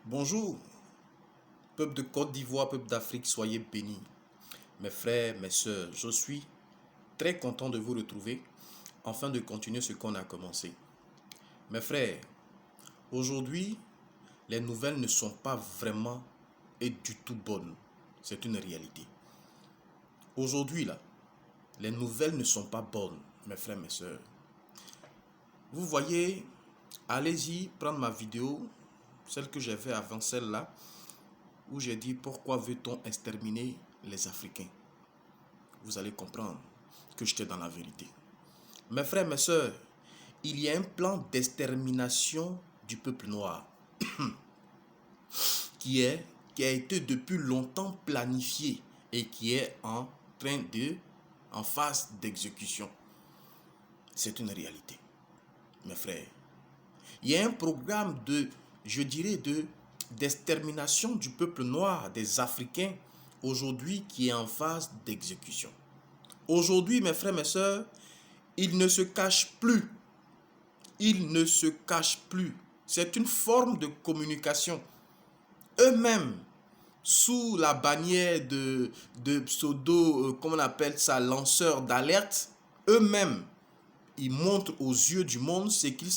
Bonjour, peuple de Côte d'Ivoire, peuple d'Afrique, soyez bénis. Mes frères, mes sœurs, je suis très content de vous retrouver afin de continuer ce qu'on a commencé. Mes frères, aujourd'hui, les nouvelles ne sont pas vraiment et du tout bonnes. C'est une réalité. Aujourd'hui, là, les nouvelles ne sont pas bonnes, mes frères, mes sœurs. Vous voyez, allez-y prendre ma vidéo, celle que j'ai fait avant celle-là, où j'ai dit pourquoi veut-on exterminer les Africains. Vous allez comprendre que j'étais dans la vérité. Mes frères, mes sœurs, il y a un plan d'extermination du peuple noir qui a été depuis longtemps planifié et qui est en phase d'exécution. C'est une réalité, mes frères. Il y a un programme d'extermination du peuple noir, des Africains, aujourd'hui qui est en phase d'exécution. Aujourd'hui, mes frères, mes sœurs, ils ne se cachent plus. Ils ne se cachent plus. C'est une forme de communication. Eux-mêmes, sous la bannière de pseudo, comment on appelle ça, lanceurs d'alerte, eux-mêmes, ils montrent aux yeux du monde ce qu'ils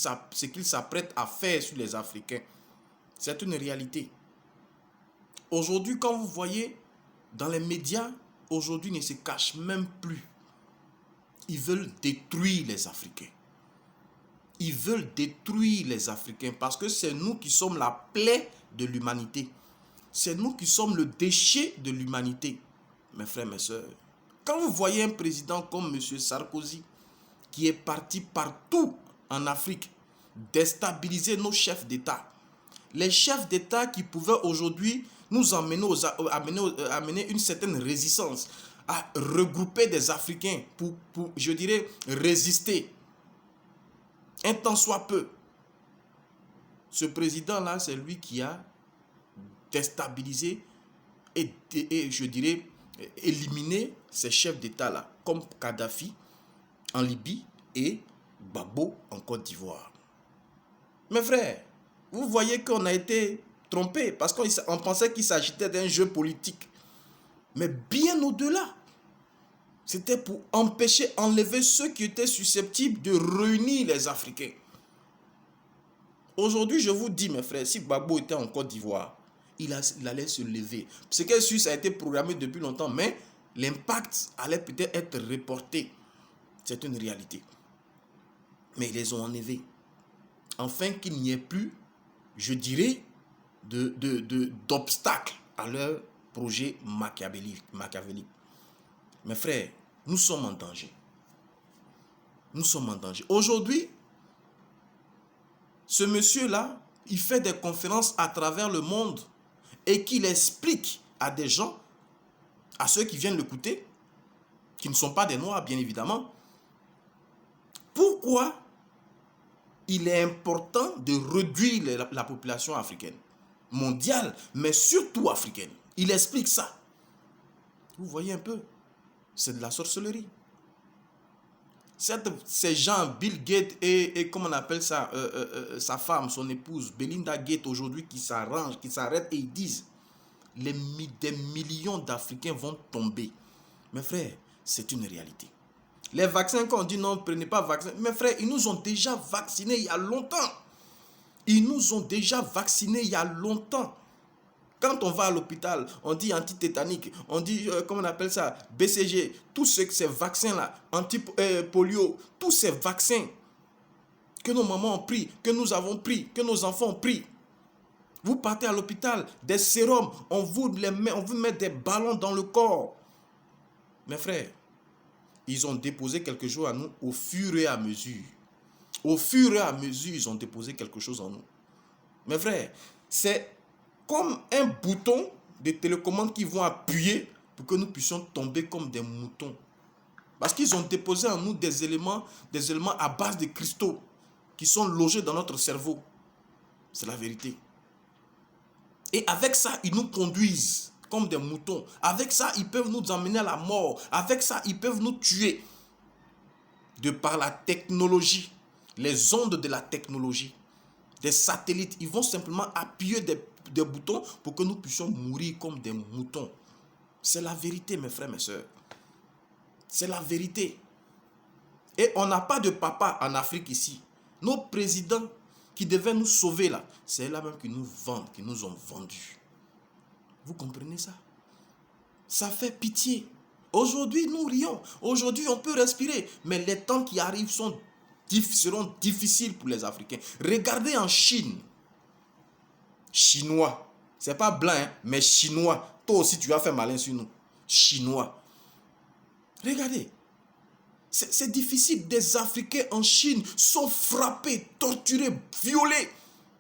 s'apprêtent à faire sur les Africains. C'est une réalité. Aujourd'hui, quand vous voyez dans les médias, aujourd'hui, ils ne se cachent même plus. Ils veulent détruire les Africains. Ils veulent détruire les Africains parce que c'est nous qui sommes la plaie de l'humanité. C'est nous qui sommes le déchet de l'humanité. Mes frères, mes sœurs, quand vous voyez un président comme M. Sarkozy qui est parti partout en Afrique déstabiliser nos chefs d'État, les chefs d'État qui pouvaient aujourd'hui nous amener une certaine résistance, à regrouper des Africains pour je dirais, résister un temps soit peu. Ce président-là, c'est lui qui a déstabilisé et je dirais, éliminé ces chefs d'État-là, comme Kadhafi en Libye et Gbagbo en Côte d'Ivoire. Mes frères, vous voyez qu'on a été trompé parce qu'on pensait qu'il s'agissait d'un jeu politique. Mais bien au-delà, c'était pour enlever ceux qui étaient susceptibles de réunir les Africains. Aujourd'hui, je vous dis, mes frères, si Gbagbo était en Côte d'Ivoire, il allait se lever. Ce que ça a été programmé depuis longtemps, mais l'impact allait peut-être être reporté. C'est une réalité. Mais ils les ont enlevés. Afin qu'il n'y ait plus, je dirais, d'obstacles à leur projet machiavélique. Mes frères, nous sommes en danger. Nous sommes en danger. Aujourd'hui, ce monsieur-là, il fait des conférences à travers le monde et qu'il explique à des gens, à ceux qui viennent l'écouter, qui ne sont pas des Noirs, bien évidemment, pourquoi il est important de réduire la population africaine, mondiale, mais surtout africaine. Il explique ça. Vous voyez un peu, c'est de la sorcellerie. Ces gens, Bill Gates et comment on appelle ça, sa femme, son épouse, Belinda Gates aujourd'hui, qui s'arrangent, qui s'arrêtent et ils disent, des millions d'Africains vont tomber. Mes frères, c'est une réalité. Les vaccins, quand on dit non, prenez pas vaccin. Mes frères, ils nous ont déjà vaccinés il y a longtemps. Ils nous ont déjà vaccinés il y a longtemps. Quand on va à l'hôpital, on dit antitétanique, on dit, comment on appelle ça, BCG, tous ces vaccins-là, anti-polio, tous ces vaccins que nos mamans ont pris, que nous avons pris, que nos enfants ont pris. Vous partez à l'hôpital, des sérums, on vous met des ballons dans le corps. Mes frères, ils ont déposé quelque chose à nous au fur et à mesure. Au fur et à mesure, ils ont déposé quelque chose en nous. Mes frères, c'est comme un bouton de télécommande qu'ils vont appuyer pour que nous puissions tomber comme des moutons. Parce qu'ils ont déposé en nous des éléments à base de cristaux qui sont logés dans notre cerveau. C'est la vérité. Et avec ça, ils nous conduisent comme des moutons. Avec ça, ils peuvent nous emmener à la mort. Avec ça, ils peuvent nous tuer. De par la technologie, les ondes de la technologie, des satellites, ils vont simplement appuyer des boutons pour que nous puissions mourir comme des moutons. C'est la vérité, mes frères, mes sœurs. C'est la vérité. Et on n'a pas de papa en Afrique ici. Nos présidents qui devaient nous sauver là, c'est là-même qui nous vendent, qui nous ont vendus. Vous comprenez ça? Ça fait pitié. Aujourd'hui, nous rions. Aujourd'hui, on peut respirer. Mais les temps qui arrivent seront difficiles pour les Africains. Regardez en Chine. Chinois. C'est pas blanc, hein, mais chinois. Toi aussi, tu vas faire malin sur nous. Chinois. Regardez. C'est difficile. Des Africains en Chine sont frappés, torturés, violés.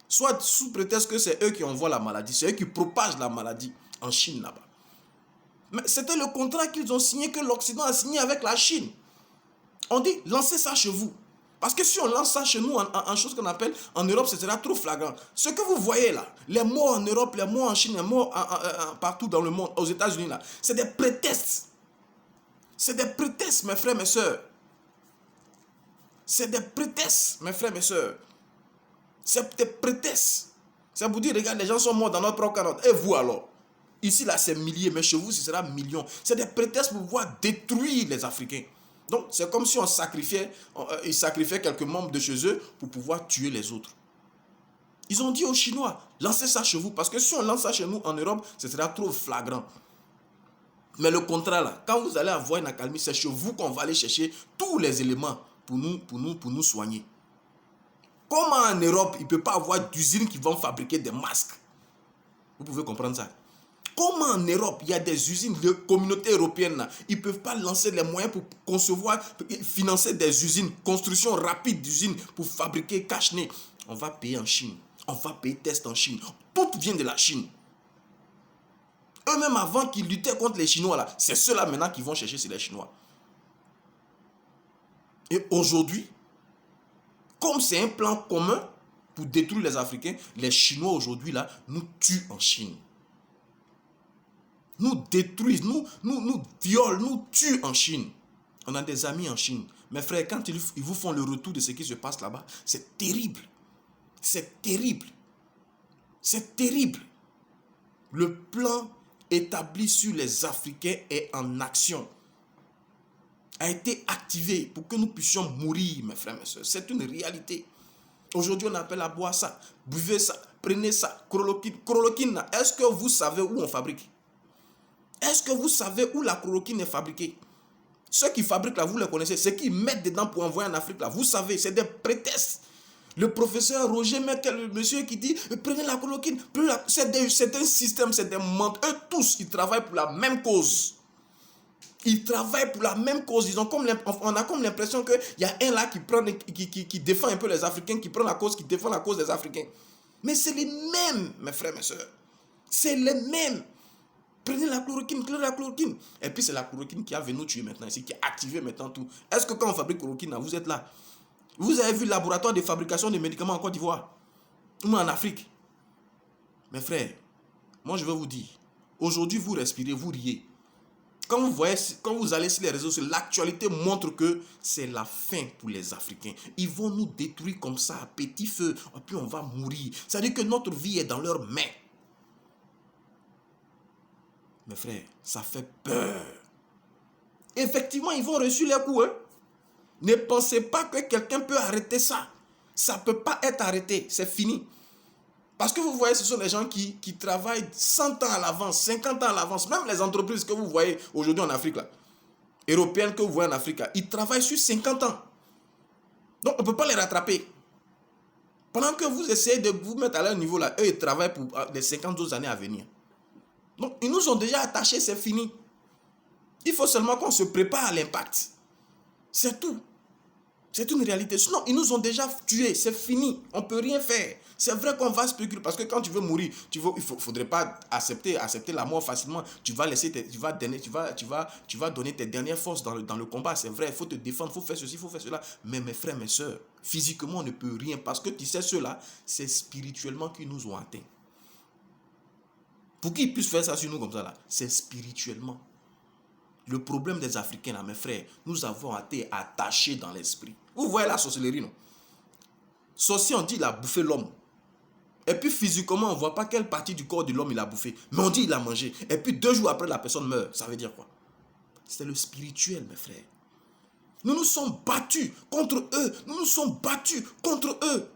Soit sous prétexte que c'est eux qui envoient la maladie. C'est eux qui propagent la maladie en Chine là-bas. Mais c'était le contrat qu'ils ont signé, que l'Occident a signé avec la Chine. On dit, lancez ça chez vous. Parce que si on lance ça chez nous en chose qu'on appelle, en Europe, ce sera trop flagrant. Ce que vous voyez là, les morts en Europe, les morts en Chine, les morts partout dans le monde, aux États-Unis là, c'est des prétextes. C'est des prétextes, mes frères, mes sœurs. C'est des prétextes, mes frères, mes sœurs. C'est des prétextes. C'est pour dire, regarde, les gens sont morts dans notre propre carotte. Et vous alors? Ici, là, c'est milliers, mais chez vous, ce sera millions. C'est des prétextes pour pouvoir détruire les Africains. Donc, c'est comme si ils sacrifiaient quelques membres de chez eux pour pouvoir tuer les autres. Ils ont dit aux Chinois, lancez ça chez vous, parce que si on lance ça chez nous en Europe, ce sera trop flagrant. Mais le contraire, là, quand vous allez avoir une accalmie, c'est chez vous qu'on va aller chercher tous les éléments pour nous soigner. Comment en Europe, il ne peut pas avoir d'usines qui vont fabriquer des masques? Vous pouvez comprendre ça? Comment en Europe, il y a des usines, les communautés européennes, là, ils ne peuvent pas lancer les moyens pour concevoir, financer des usines, construction rapide d'usines pour fabriquer cache-nez. On va payer en Chine, on va payer test en Chine. Tout vient de la Chine. Eux-mêmes, avant qu'ils luttaient contre les Chinois, là, c'est ceux-là maintenant qui vont chercher, c'est les Chinois. Et aujourd'hui, comme c'est un plan commun pour détruire les Africains, les Chinois aujourd'hui, là, nous tuent en Chine. Nous détruisent, nous violent, nous tuent en Chine. On a des amis en Chine. Mes frères, quand ils vous font le retour de ce qui se passe là-bas, c'est terrible. C'est terrible. C'est terrible. Le plan établi sur les Africains est en action. A été activé pour que nous puissions mourir, mes frères, mes soeurs. C'est une réalité. Aujourd'hui, on appelle à boire ça. Buvez ça. Prenez ça. Chloroquine. Chloroquine, est-ce que vous savez où on fabrique? Est-ce que vous savez où la chloroquine est fabriquée? Ceux qui fabriquent là, vous les connaissez. Ceux qui mettent dedans pour envoyer en Afrique là, vous savez, c'est des prétextes. Le professeur Roger Merkel, le monsieur qui dit, prenez la chloroquine. C'est un système, c'est des menteurs. Eux tous, ils travaillent pour la même cause. Ils travaillent pour la même cause. On a comme l'impression qu'il y a un là qui défend un peu les Africains, qui prend la cause, qui défend la cause des Africains. Mais c'est les mêmes, mes frères, mes soeurs. C'est les mêmes. Prenez la chloroquine. Et puis c'est la chloroquine qui a venu nous tuer maintenant ici, qui a activé maintenant tout. Est-ce que quand on fabrique chloroquine, vous êtes là? Vous avez vu le laboratoire de fabrication de médicaments en Côte d'Ivoire? Ou en Afrique? Mes frères, moi je vais vous dire, aujourd'hui vous respirez, vous riez. Quand vous allez sur les réseaux sociaux, l'actualité montre que c'est la fin pour les Africains. Ils vont nous détruire comme ça à petit feu, et puis on va mourir. C'est-à-dire que notre vie est dans leurs mains. Mes frères, ça fait peur. Effectivement, ils vont reçu les coups. Ne pensez pas que quelqu'un peut arrêter ça. Ça ne peut pas être arrêté, c'est fini. Parce que vous voyez, ce sont des gens qui travaillent 100 ans à l'avance, 50 ans à l'avance. Même les entreprises que vous voyez aujourd'hui en Afrique, là, européennes que vous voyez en Afrique, là, ils travaillent sur 50 ans. Donc, on ne peut pas les rattraper. Pendant que vous essayez de vous mettre à leur niveau, là, eux, ils travaillent pour les 50 autres années à venir. Donc, ils nous ont déjà attachés, c'est fini. Il faut seulement qu'on se prépare à l'impact. C'est tout. C'est une réalité. Sinon, ils nous ont déjà tués. C'est fini. On ne peut rien faire. C'est vrai qu'on va spéculer. Parce que quand tu veux mourir, il ne faudrait pas accepter la mort facilement. Tu vas donner tes dernières forces dans le combat. C'est vrai. Il faut te défendre. Il faut faire ceci, il faut faire cela. Mais mes frères, mes soeurs, physiquement, on ne peut rien. Parce que tu sais, ceux-là, c'est spirituellement qu'ils nous ont atteints. Pour qu'ils puissent faire ça sur nous comme ça, là, c'est spirituellement. Le problème des Africains, là, mes frères, nous avons été attachés dans l'esprit. Vous voyez la sorcellerie, non? Sorcier, on dit, il a bouffé l'homme. Et puis physiquement, on ne voit pas quelle partie du corps de l'homme il a bouffé. Mais on dit il a mangé. Et puis 2 jours après, la personne meurt. Ça veut dire quoi? C'est le spirituel, mes frères. Nous nous sommes battus contre eux. Nous nous sommes battus contre eux.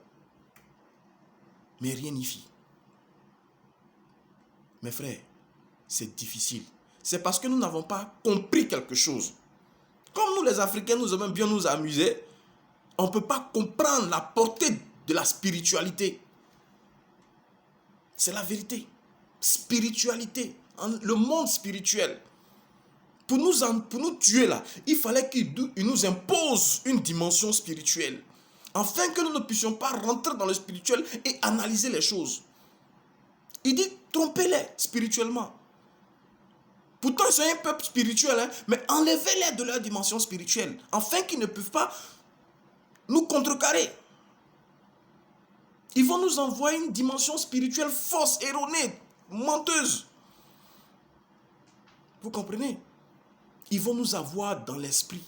Mais rien n'y fit. Mes frères, c'est difficile. C'est parce que nous n'avons pas compris quelque chose. Comme nous les Africains, nous aimons bien nous amuser, on ne peut pas comprendre la portée de la spiritualité. C'est la vérité. Spiritualité. Le monde spirituel. Pour nous tuer là, il fallait qu'il nous impose une dimension spirituelle. Afin que nous ne puissions pas rentrer dans le spirituel et analyser les choses. Il dit, trompez-les spirituellement. Pourtant, ils sont un peuple spirituel, hein, mais enlevez-les de leur dimension spirituelle, afin qu'ils ne puissent pas nous contrecarrer. Ils vont nous envoyer une dimension spirituelle fausse, erronée, menteuse. Vous comprenez? Ils vont nous avoir dans l'esprit.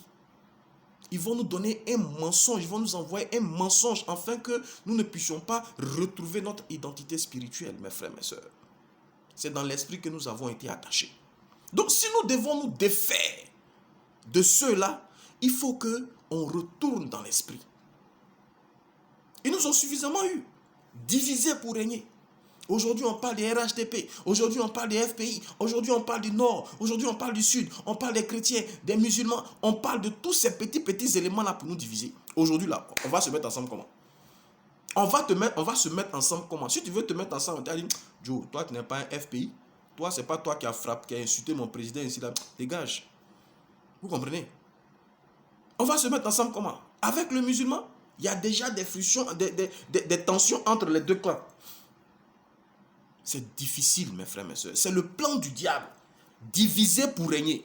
Ils vont nous donner un mensonge, ils vont nous envoyer un mensonge, afin que nous ne puissions pas retrouver notre identité spirituelle, mes frères, mes sœurs. C'est dans l'esprit que nous avons été attachés. Donc si nous devons nous défaire de ceux-là, il faut qu'on retourne dans l'esprit. Ils nous ont suffisamment eu, divisés pour régner. Aujourd'hui, on parle des RHDP, aujourd'hui, on parle des FPI, aujourd'hui, on parle du Nord, aujourd'hui, on parle du Sud, on parle des chrétiens, des musulmans, on parle de tous ces petits éléments-là pour nous diviser. Aujourd'hui, là, on va se mettre ensemble comment? On va se mettre ensemble comment? Si tu veux te mettre ensemble, tu vas dire, Joe, toi, tu n'es pas un FPI. Toi, c'est pas toi qui as frappé, qui a insulté mon président ici, là. Dégage. Vous comprenez? On va se mettre ensemble comment? Avec le musulman, il y a déjà des frictions, des tensions entre les deux clans. C'est difficile, mes frères, mes soeurs. C'est le plan du diable. Diviser pour régner.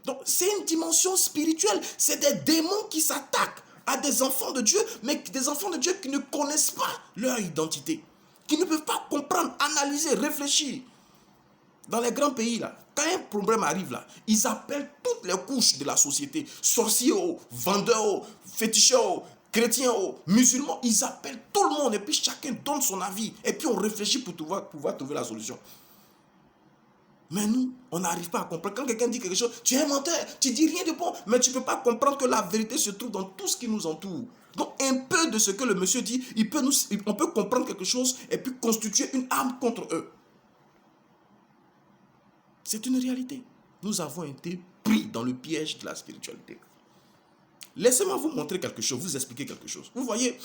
Donc, c'est une dimension spirituelle. C'est des démons qui s'attaquent à des enfants de Dieu, mais des enfants de Dieu qui ne connaissent pas leur identité. Qui ne peuvent pas comprendre, analyser, réfléchir. Dans les grands pays, là, quand un problème arrive, là, ils appellent toutes les couches de la société. Sorciers, vendeurs, féticheurs, chrétiens, musulmans. Ils appellent tout le monde et puis chacun donne son avis. Et puis on réfléchit pour pouvoir trouver la solution. Mais nous, on n'arrive pas à comprendre. Quand quelqu'un dit quelque chose, tu es un menteur, tu dis rien de bon. Mais tu ne peux pas comprendre que la vérité se trouve dans tout ce qui nous entoure. Donc un peu de ce que le monsieur dit, on peut comprendre quelque chose et puis constituer une arme contre eux. C'est une réalité. Nous avons été pris dans le piège de la spiritualité. Laissez-moi vous montrer quelque chose, vous expliquer quelque chose. Vous voyez,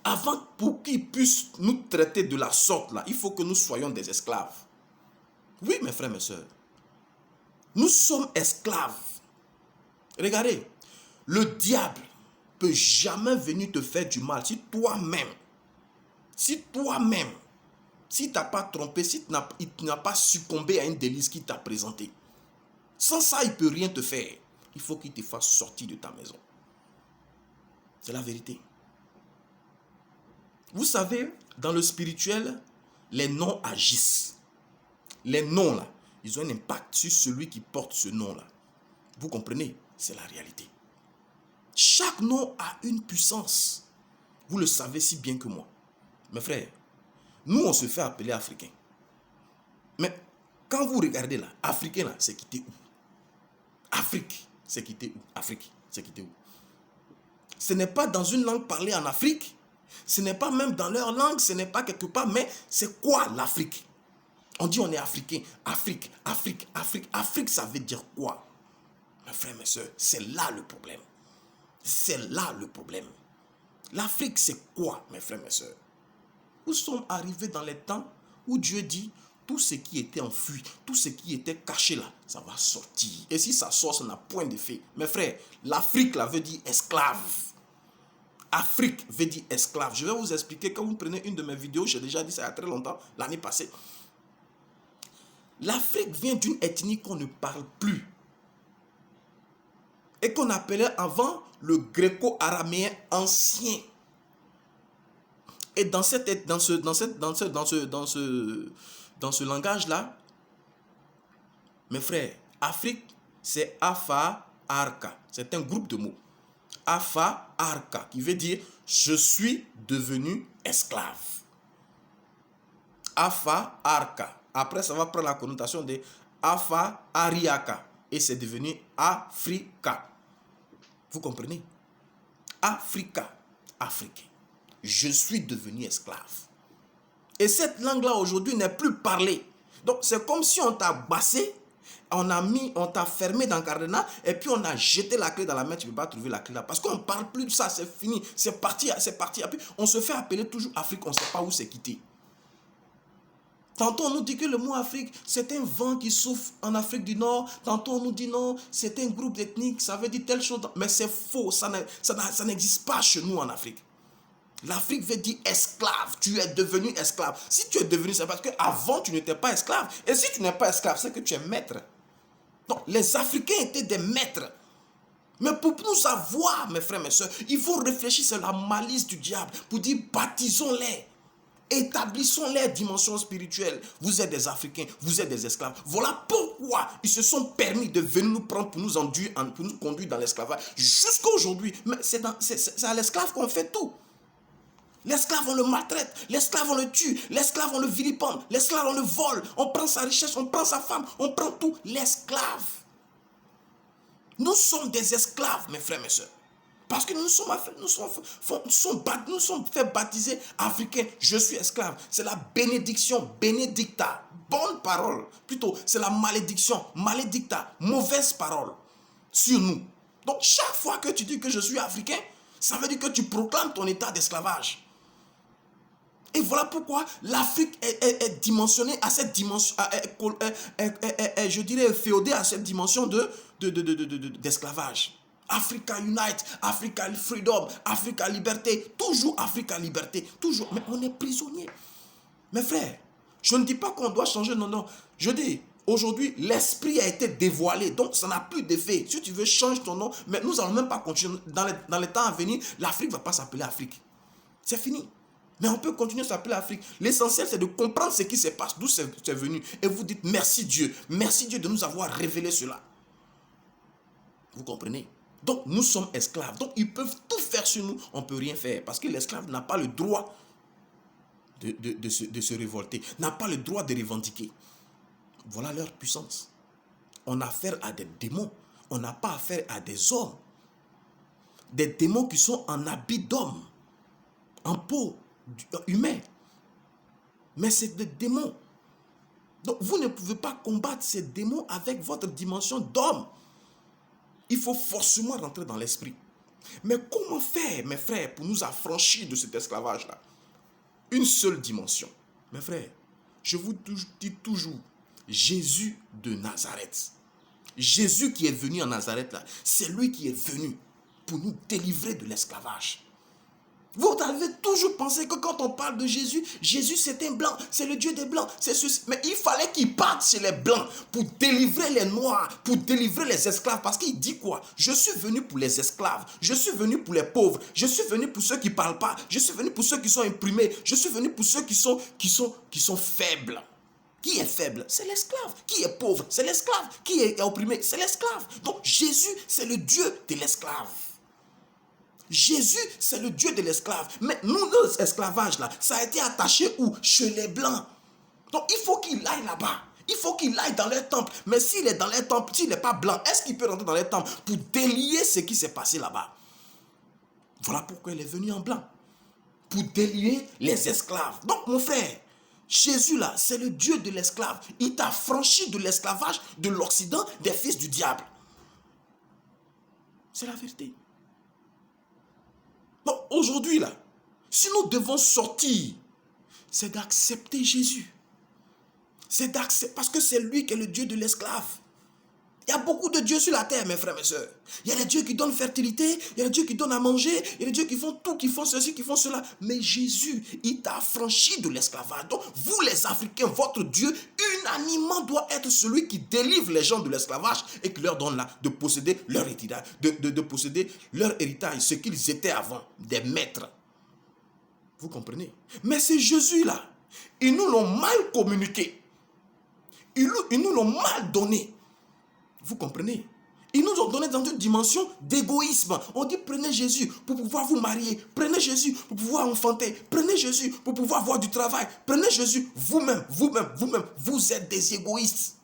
avant pour qu'ils puissent nous traiter de la sorte là, il faut que nous soyons des esclaves. Oui, mes frères, mes sœurs. Nous sommes esclaves. Regardez, le diable peut jamais venir te faire du mal si toi-même, si tu n'as pas trompé, si tu n'as pas succombé à une délice qu'il t'a présentée. Sans ça, il ne peut rien te faire. Il faut qu'il te fasse sortir de ta maison. C'est la vérité. Vous savez, dans le spirituel, les noms agissent. Les noms, là, ils ont un impact sur celui qui porte ce nom-là. Vous comprenez? C'est la réalité. Chaque nom a une puissance. Vous le savez si bien que moi. Mes frères, nous, on se fait appeler Africains. Mais quand vous regardez là, Africain, là, c'est quitté où? Afrique, c'est quitté où? Afrique, c'est quitté où? Ce n'est pas dans une langue parlée en Afrique. Ce n'est pas même dans leur langue, ce n'est pas quelque part, mais c'est quoi l'Afrique? On dit on est Africain. Afrique, Afrique, Afrique. Afrique, ça veut dire quoi? Mes frères, mes soeurs, c'est là le problème. C'est là le problème. L'Afrique, c'est quoi, mes frères, mes soeurs? Nous sommes arrivés dans les temps où Dieu dit tout ce qui était enfui, tout ce qui était caché là, ça va sortir. Et si ça sort, ça n'a point d'effet. Mes frères, l'Afrique là veut dire esclave. Afrique veut dire esclave. Je vais vous expliquer quand vous prenez une de mes vidéos, j'ai déjà dit ça il y a très longtemps, l'année passée. L'Afrique vient d'une ethnie qu'on ne parle plus. Et qu'on appelait avant le gréco-araméen ancien. Et dans ce langage-là, mes frères, Afrique, c'est Afa Arka. C'est un groupe de mots. Afa Arka, qui veut dire je suis devenu esclave. Afa Arka. Après, ça va prendre la connotation de Afa Ariaka. Et c'est devenu Africa. Vous comprenez? Africa, africain. Je suis devenu esclave. Et cette langue-là aujourd'hui n'est plus parlée. Donc c'est comme si on t'a bassé, on t'a fermé dans le cadenas et puis on a jeté la clé dans la main, tu ne peux pas trouver la clé là. Parce qu'on ne parle plus de ça, c'est fini, c'est parti. Et puis on se fait appeler toujours Afrique, on ne sait pas où c'est quitté. Tantôt on nous dit que le mot Afrique, c'est un vent qui souffle en Afrique du Nord. Tantôt on nous dit non, c'est un groupe ethnique, ça veut dire telle chose. Mais c'est faux, ça n'existe pas chez nous en Afrique. L'Afrique veut dire esclave. Tu es devenu esclave. Si tu es devenu, c'est parce qu'avant tu n'étais pas esclave. Et si tu n'es pas esclave, c'est que tu es maître. Donc les Africains étaient des maîtres. Mais pour nous avoir, mes frères, mes soeurs, il faut réfléchir sur la malice du diable pour dire baptisons-les. Établissons les dimensions spirituelles. Vous êtes des Africains, vous êtes des esclaves. Voilà pourquoi ils se sont permis de venir nous prendre pour nous conduire dans l'esclavage. Jusqu'à aujourd'hui. Mais c'est à l'esclave qu'on fait tout. L'esclave, on le maltraite. L'esclave, on le tue. L'esclave, on le vilipende. L'esclave, on le vole. On prend sa richesse, on prend sa femme, on prend tout. L'esclave. Nous sommes des esclaves, mes frères, mes soeurs. Parce que nous sommes fait baptiser africains. Je suis esclave. C'est la bénédiction, bénédicta. Bonne parole. Plutôt, c'est la malédiction, malédicta. Mauvaise parole sur nous. Donc, chaque fois que tu dis que je suis africain, ça veut dire que tu proclames ton état d'esclavage. Et voilà pourquoi l'Afrique est dimensionnée à cette dimension, je dirais féodée à cette dimension d'esclavage. Africa Unite, Africa Freedom, Africa Liberté, toujours Africa Liberté, toujours. Mais on est prisonnier. Mes frères, je ne dis pas qu'on doit changer, non. Je dis, aujourd'hui, l'esprit a été dévoilé, donc ça n'a plus d'effet. Si tu veux, change ton nom, mais nous n'allons même pas continuer. Dans les temps à venir, l'Afrique ne va pas s'appeler Afrique. C'est fini. Mais on peut continuer à s'appeler Afrique. L'essentiel, c'est de comprendre ce qui se passe, d'où c'est venu. Et vous dites, merci Dieu de nous avoir révélé cela. Vous comprenez? Donc, nous sommes esclaves. Donc, ils peuvent tout faire sur nous. On ne peut rien faire. Parce que l'esclave n'a pas le droit de se révolter. N'a pas le droit de revendiquer. Voilà leur puissance. On a affaire à des démons. On n'a pas affaire à des hommes. Des démons qui sont en habit d'homme. En peau humain. Mais c'est des démons. Donc, vous ne pouvez pas combattre ces démons avec votre dimension d'homme. Il faut forcément rentrer dans l'esprit. Mais comment faire, mes frères, pour nous affranchir de cet esclavage-là? Une seule dimension. Mes frères, je vous dis toujours, Jésus de Nazareth. Jésus qui est venu en Nazareth, là, c'est lui qui est venu pour nous délivrer de l'esclavage. Vous avez toujours pensé que quand on parle de Jésus, Jésus c'est un blanc, c'est le Dieu des blancs, c'est ceci. Mais il fallait qu'il parte chez les blancs pour délivrer les noirs, pour délivrer les esclaves. Parce qu'il dit quoi? Je suis venu pour les esclaves, je suis venu pour les pauvres, je suis venu pour ceux qui ne parlent pas, je suis venu pour ceux qui sont imprimés, je suis venu pour ceux qui sont faibles. Qui est faible? C'est l'esclave. Qui est pauvre? C'est l'esclave. Qui est opprimé? C'est l'esclave. Donc Jésus, c'est le Dieu de l'esclave. Jésus, c'est le Dieu de l'esclave. Mais nous, notre esclavage, là, ça a été attaché où? Chez les Blancs. Donc, il faut qu'il aille là-bas. Il faut qu'il aille dans leur temple. Mais s'il est dans leur temple, s'il n'est pas blanc, est-ce qu'il peut rentrer dans leur temple pour délier ce qui s'est passé là-bas? Voilà pourquoi il est venu en blanc. Pour délier les esclaves. Donc, mon frère, Jésus, là, c'est le Dieu de l'esclave. Il t'a franchi de l'esclavage de l'Occident des fils du diable. C'est la vérité. Donc aujourd'hui, là, si nous devons sortir, c'est d'accepter Jésus. C'est d'accepter, parce que c'est lui qui est le Dieu de l'esclave. Il y a beaucoup de dieux sur la terre, mes frères, mes soeurs. Il y a des dieux qui donnent fertilité, il y a des dieux qui donnent à manger, il y a des dieux qui font tout, qui font ceci, qui font cela. Mais Jésus, il t'a affranchi de l'esclavage. Donc, vous les Africains, votre Dieu, unanimement doit être celui qui délivre les gens de l'esclavage et qui leur donne là de posséder leur héritage, de posséder leur héritage, ce qu'ils étaient avant, des maîtres. Vous comprenez? Mais c'est Jésus-là. Ils nous l'ont mal communiqué. Ils nous l'ont mal donné. Vous comprenez? Ils nous ont donné dans une dimension d'égoïsme. On dit prenez Jésus pour pouvoir vous marier. Prenez Jésus pour pouvoir enfanter. Prenez Jésus pour pouvoir avoir du travail. Prenez Jésus vous-même. Vous êtes des égoïstes.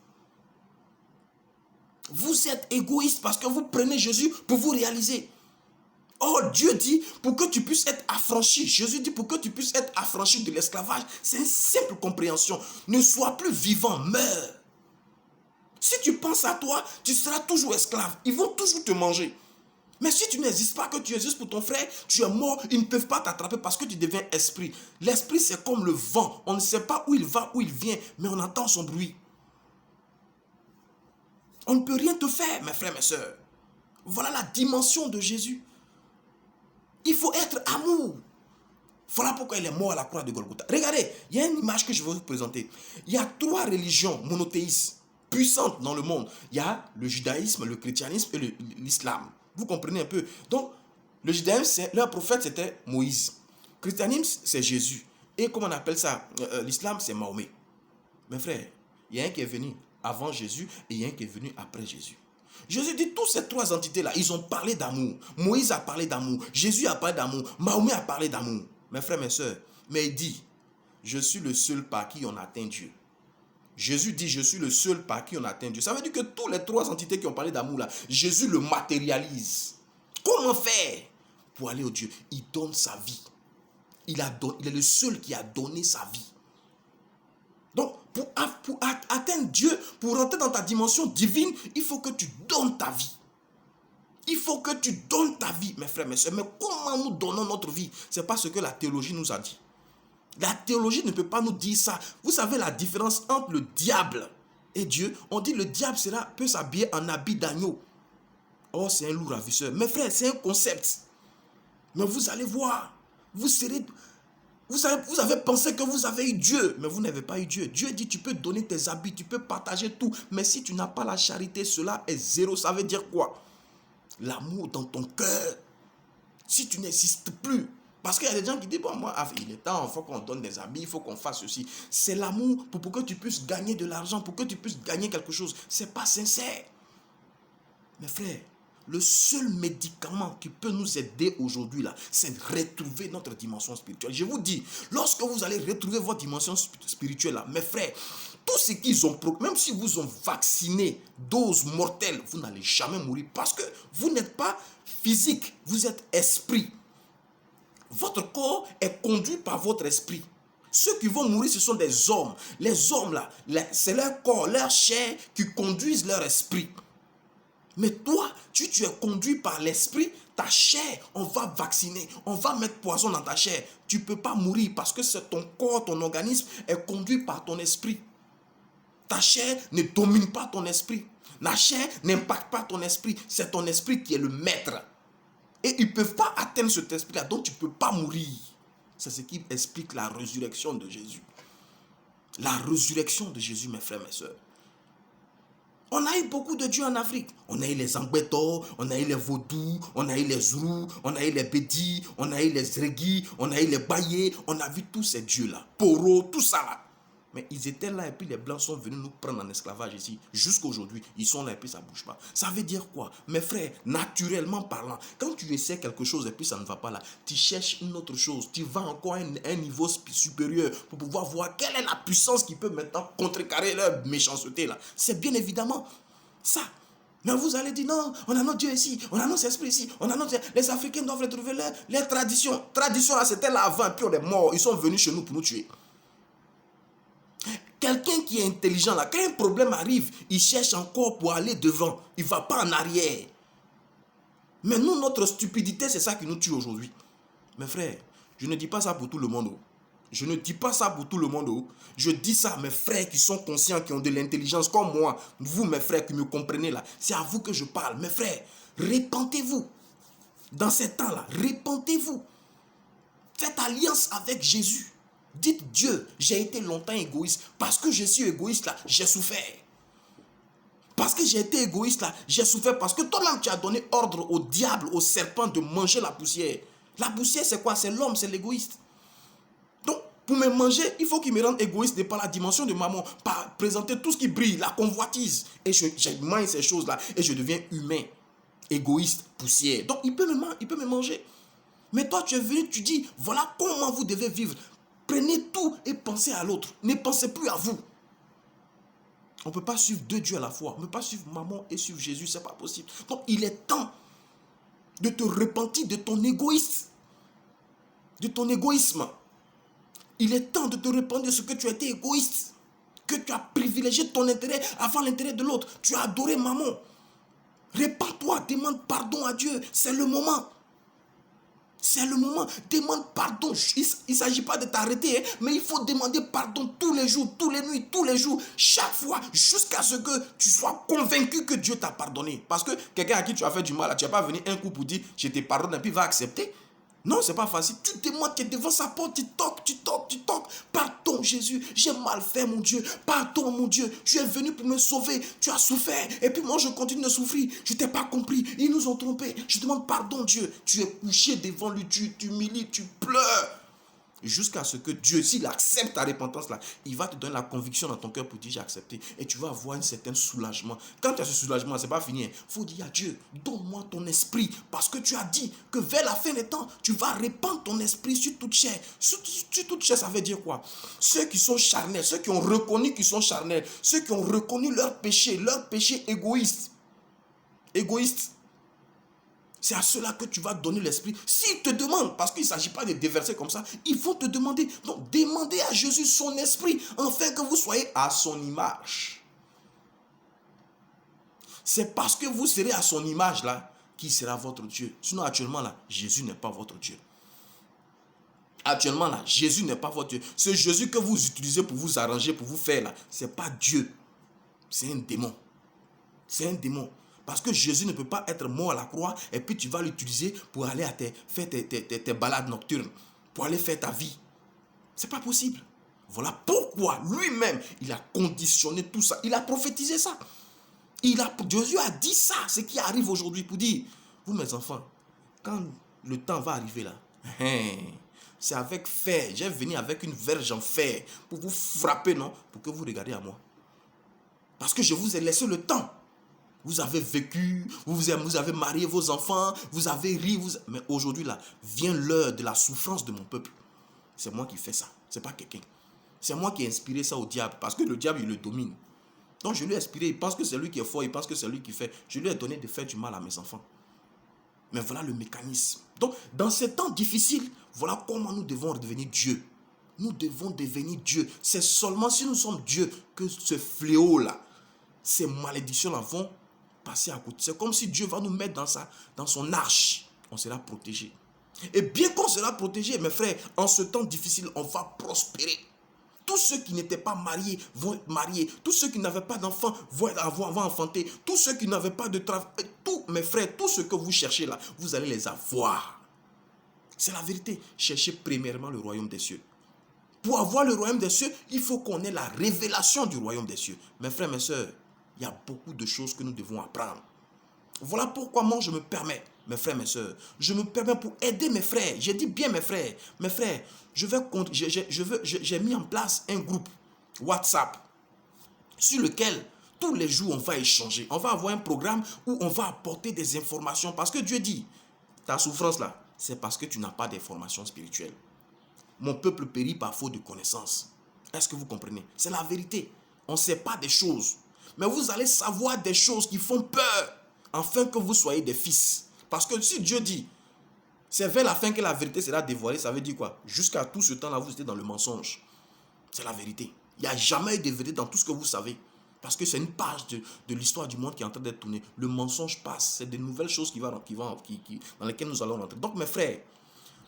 Vous êtes égoïstes parce que vous prenez Jésus pour vous réaliser. Oh, Dieu dit pour que tu puisses être affranchi. Jésus dit pour que tu puisses être affranchi de l'esclavage. C'est une simple compréhension. Ne sois plus vivant, meurs. Si tu penses à toi, tu seras toujours esclave. Ils vont toujours te manger. Mais si tu n'existes pas, que tu existes pour ton frère, tu es mort, ils ne peuvent pas t'attraper parce que tu deviens esprit. L'esprit, c'est comme le vent. On ne sait pas où il va, où il vient, mais on entend son bruit. On ne peut rien te faire, mes frères, mes sœurs. Voilà la dimension de Jésus. Il faut être amour. Voilà pourquoi il est mort à la croix de Golgotha. Regardez, il y a une image que je vais vous présenter. Il y a 3 religions monothéistes puissantes dans le monde. Il y a le judaïsme, le christianisme et l'islam. Vous comprenez un peu. Donc, le judaïsme, leur prophète, c'était Moïse. Le christianisme, c'est Jésus. Et comment on appelle ça? L'islam, c'est Mahomet. Mes frères, il y a un qui est venu avant Jésus et il y a un qui est venu après Jésus. Jésus dit, toutes ces 3 entités-là, ils ont parlé d'amour. Moïse a parlé d'amour. Jésus a parlé d'amour. Mahomet a parlé d'amour. Mes frères, mes sœurs, mais il dit, je suis le seul par qui on atteint Dieu. Jésus dit, je suis le seul par qui on atteint Dieu. Ça veut dire que toutes les 3 entités qui ont parlé d'amour là, Jésus le matérialise. Comment faire pour aller au Dieu? Il donne sa vie. Il est le seul qui a donné sa vie. Donc, pour atteindre Dieu, pour rentrer dans ta dimension divine, il faut que tu donnes ta vie. Il faut que tu donnes ta vie, mes frères, mes soeurs. Mais comment nous donnons notre vie? C'est pas ce que la théologie nous a dit. La théologie ne peut pas nous dire ça. Vous savez la différence entre le diable et Dieu? On dit le diable peut s'habiller en habit d'agneau. Oh, c'est un loup ravisseur. Mes frères, c'est un concept. Mais vous allez voir. Vous avez pensé que vous avez eu Dieu, mais vous n'avez pas eu Dieu. Dieu dit, tu peux donner tes habits, tu peux partager tout. Mais si tu n'as pas la charité, cela est zéro. Ça veut dire quoi? L'amour dans ton cœur. Si tu n'existes plus. Parce qu'il y a des gens qui disent, bon, moi, il est temps, il faut qu'on donne des habits, il faut qu'on fasse ceci. C'est l'amour pour que tu puisses gagner de l'argent, pour que tu puisses gagner quelque chose. Ce n'est pas sincère. Mes frères, le seul médicament qui peut nous aider aujourd'hui, là, c'est de retrouver notre dimension spirituelle. Je vous dis, lorsque vous allez retrouver votre dimension spirituelle, là, mes frères, tout ce qu'ils ont, même si vous ont vacciné dose mortelle, vous n'allez jamais mourir parce que vous n'êtes pas physique, vous êtes esprit. Votre corps est conduit par votre esprit. Ceux qui vont mourir, ce sont des hommes. Les hommes, là, c'est leur corps, leur chair qui conduisent leur esprit. Mais toi, tu es conduit par l'esprit, ta chair, on va vacciner, on va mettre poison dans ta chair. Tu ne peux pas mourir parce que c'est ton corps, ton organisme est conduit par ton esprit. Ta chair ne domine pas ton esprit. La chair n'impacte pas ton esprit. C'est ton esprit qui est le maître. Et ils ne peuvent pas atteindre cet esprit-là, donc tu ne peux pas mourir. C'est ce qui explique la résurrection de Jésus. La résurrection de Jésus, mes frères, mes soeurs. On a eu beaucoup de dieux en Afrique. On a eu les Angbeto, on a eu les Vaudous, on a eu les Zourous, on a eu les Bédis, on a eu les Zrégui, on a eu les Baye, on a vu tous ces dieux-là. Poro, tout ça là. Mais ils étaient là et puis les Blancs sont venus nous prendre en esclavage ici. Jusqu'à aujourd'hui, ils sont là et puis ça ne bouge pas. Ça veut dire quoi? Mes frères, naturellement parlant, quand tu essaies quelque chose et puis ça ne va pas là, tu cherches une autre chose. Tu vas encore à un niveau supérieur pour pouvoir voir quelle est la puissance qui peut maintenant contrecarrer leur méchanceté là. C'est bien évidemment ça. Mais vous allez dire non, on a notre Dieu ici, on a notre esprit ici, on a notre... Les Africains doivent retrouver leur tradition. Tradition là, c'était là avant, puis on est morts. Ils sont venus chez nous pour nous tuer. Quelqu'un qui est intelligent là, quand un problème arrive, il cherche encore pour aller devant. Il ne va pas en arrière. Mais nous, notre stupidité, c'est ça qui nous tue aujourd'hui. Mes frères, je ne dis pas ça pour tout le monde. Je ne dis pas ça pour tout le monde. Je dis ça à mes frères qui sont conscients, qui ont de l'intelligence comme moi. Vous, mes frères, qui me comprenez là. C'est à vous que je parle. Mes frères, répentez-vous. Dans ces temps-là, répentez-vous. Faites alliance avec Jésus. Dites Dieu, j'ai été longtemps égoïste. Parce que je suis égoïste là, j'ai souffert. Parce que j'ai été égoïste là, j'ai souffert. Parce que toi-même tu as donné ordre au diable, au serpent de manger la poussière. La poussière c'est quoi? C'est l'homme, c'est l'égoïste. Donc Pour me manger, il faut qu'il me rende égoïste de par la dimension de maman, par présenter tout ce qui brille, la convoitise. Et je mange ces choses-là et je deviens humain, égoïste, poussière. Donc il peut me manger. Mais toi, tu es venu, tu dis, voilà comment vous devez vivre. Prenez tout et pensez à l'autre. Ne pensez plus à vous. On ne peut pas suivre deux dieux à la fois. On ne peut pas suivre maman et suivre Jésus. Ce n'est pas possible. Donc, il est temps de te repentir de ton égoïsme. De ton égoïsme. Il est temps de te repentir de ce que tu as été égoïste. Que tu as privilégié ton intérêt avant l'intérêt de l'autre. Tu as adoré maman. Répare-toi, demande pardon à Dieu. C'est le moment. C'est le moment. Demande pardon. Il ne s'agit pas de t'arrêter, hein, mais il faut demander pardon tous les jours, tous les nuits, tous les jours, chaque fois, jusqu'à ce que tu sois convaincu que Dieu t'a pardonné. Parce que quelqu'un à qui tu as fait du mal, tu n'as pas venu un coup pour dire je te pardonne et puis il va accepter. Non, c'est pas facile. Tu demandes, tu es devant sa porte, tu toques. Pardon, Jésus, j'ai mal fait, mon Dieu. Pardon, mon Dieu. Tu es venu pour me sauver. Tu as souffert. Et puis moi, je continue de souffrir. Je t'ai pas compris. Ils nous ont trompés. Je demande pardon, Dieu. Tu es couché devant lui, tu t'humilies, tu pleures. Jusqu'à ce que Dieu, s'il accepte ta repentance là, il va te donner la conviction dans ton cœur pour dire j'ai accepté. Et tu vas avoir un certain soulagement. Quand tu as ce soulagement, c'est pas fini. Il faut dire à Dieu, donne-moi ton esprit. Parce que tu as dit que vers la fin des temps, tu vas répandre ton esprit sur toute chair. Sur toute chair, ça veut dire quoi? Ceux qui sont charnels, ceux qui ont reconnu qu'ils sont charnels, ceux qui ont reconnu leur péché égoïste. C'est à cela que tu vas donner l'esprit. S'ils te demandent, parce qu'il ne s'agit pas de déverser comme ça, ils vont te demander. Donc, demandez à Jésus son esprit, afin que vous soyez à son image. C'est parce que vous serez à son image là, qu'il sera votre Dieu. Sinon, actuellement là, Jésus n'est pas votre Dieu. Actuellement là, Jésus n'est pas votre Dieu. Ce Jésus que vous utilisez pour vous arranger, pour vous faire là, ce n'est pas Dieu. C'est un démon. C'est un démon. Parce que Jésus ne peut pas être mort à la croix et puis tu vas l'utiliser pour aller faire tes balades nocturnes, pour aller faire ta vie. C'est pas possible. Voilà pourquoi lui-même, il a conditionné tout ça. Il a prophétisé ça. Jésus a dit ça, ce qui arrive aujourd'hui pour dire, vous mes enfants, quand le temps va arriver là, c'est avec fer. J'ai venu avec une verge en fer pour vous frapper, non? Pour que vous regardiez à moi. Parce que je vous ai laissé le temps. Vous avez vécu, vous avez marié vos enfants, vous avez ri. Mais aujourd'hui, là, vient l'heure de la souffrance de mon peuple. C'est moi qui fais ça. Ce n'est pas quelqu'un. C'est moi qui ai inspiré ça au diable. Parce que le diable, il le domine. Donc, je lui ai inspiré. Il pense que c'est lui qui est fort. Il pense que c'est lui qui fait. Je lui ai donné de faire du mal à mes enfants. Mais voilà le mécanisme. Donc, dans ces temps difficiles, voilà comment nous devons devenir Dieu. Nous devons devenir Dieu. C'est seulement si nous sommes Dieu que ce fléau-là, ces malédictions-là vont passer à côté. C'est comme si Dieu va nous mettre dans son arche. On sera protégé. Et bien qu'on sera protégé, mes frères, en ce temps difficile, on va prospérer. Tous ceux qui n'étaient pas mariés vont être mariés. Tous ceux qui n'avaient pas d'enfants vont enfanter. Tous ceux qui n'avaient pas de travail. Tous, mes frères, tout ce que vous cherchez là, vous allez les avoir. C'est la vérité. Cherchez premièrement le royaume des cieux. Pour avoir le royaume des cieux, il faut qu'on ait la révélation du royaume des cieux. Mes frères, mes sœurs, il y a beaucoup de choses que nous devons apprendre. Voilà pourquoi moi je me permets, mes frères, mes sœurs, je me permets pour aider mes frères. J'ai dit bien mes frères. Mes frères, j'ai mis en place un groupe WhatsApp sur lequel tous les jours on va échanger. On va avoir un programme où on va apporter des informations. Parce que Dieu dit, ta souffrance là, c'est parce que tu n'as pas d'informations spirituelles. Mon peuple périt par faute de connaissance. Est-ce que vous comprenez? C'est la vérité. On ne sait pas des choses. Mais vous allez savoir des choses qui font peur, afin que vous soyez des fils. Parce que si Dieu dit, c'est vers la fin que la vérité sera dévoilée, ça veut dire quoi? Jusqu'à tout ce temps-là, vous étiez dans le mensonge. C'est la vérité. Il n'y a jamais eu de vérité dans tout ce que vous savez. Parce que c'est une page de l'histoire du monde qui est en train d'être tournée. Le mensonge passe. C'est de nouvelles choses dans lesquelles nous allons rentrer. Donc mes frères,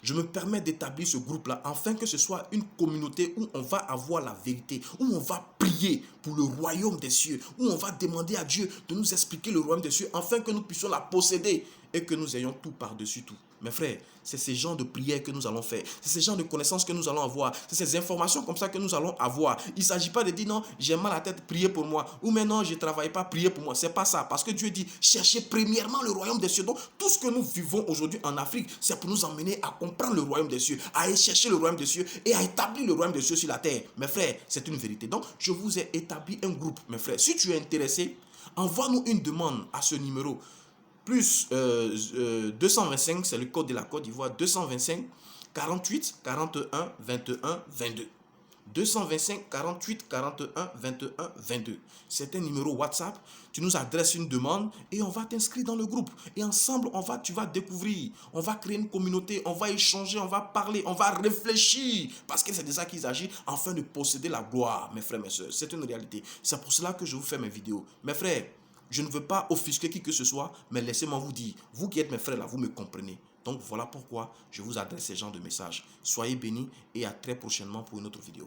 je me permets d'établir ce groupe-là afin que ce soit une communauté où on va avoir la vérité, où on va prier pour le royaume des cieux, où on va demander à Dieu de nous expliquer le royaume des cieux afin que nous puissions la posséder et que nous ayons tout par-dessus tout. Mes frères, c'est ces genres de prières que nous allons faire. C'est ces genres de connaissances que nous allons avoir. C'est ces informations comme ça que nous allons avoir. Il ne s'agit pas de dire non, j'ai mal à la tête, priez pour moi. Ou maintenant, je ne travaille pas, priez pour moi. Ce n'est pas ça. Parce que Dieu dit, cherchez premièrement le royaume des cieux. Donc, tout ce que nous vivons aujourd'hui en Afrique, c'est pour nous emmener à comprendre le royaume des cieux, à aller chercher le royaume des cieux et à établir le royaume des cieux sur la terre. Mes frères, c'est une vérité. Donc, je vous ai établi un groupe, mes frères. Si tu es intéressé, envoie-nous une demande à ce numéro. Plus 225, c'est le code de la Côte d'Ivoire, 225 48 41 21 22. 225 48 41 21 22. C'est un numéro WhatsApp. Tu nous adresses une demande et on va t'inscrire dans le groupe. Et ensemble, tu vas découvrir. On va créer une communauté. On va échanger. On va parler. On va réfléchir. Parce que c'est de ça qu'il s'agit afin de posséder la gloire, mes frères, mes soeurs. C'est une réalité. C'est pour cela que je vous fais mes vidéos. Mes frères, je ne veux pas offusquer qui que ce soit, mais laissez-moi vous dire, vous qui êtes mes frères là, vous me comprenez. Donc voilà pourquoi je vous adresse ces genres de messages. Soyez bénis et à très prochainement pour une autre vidéo.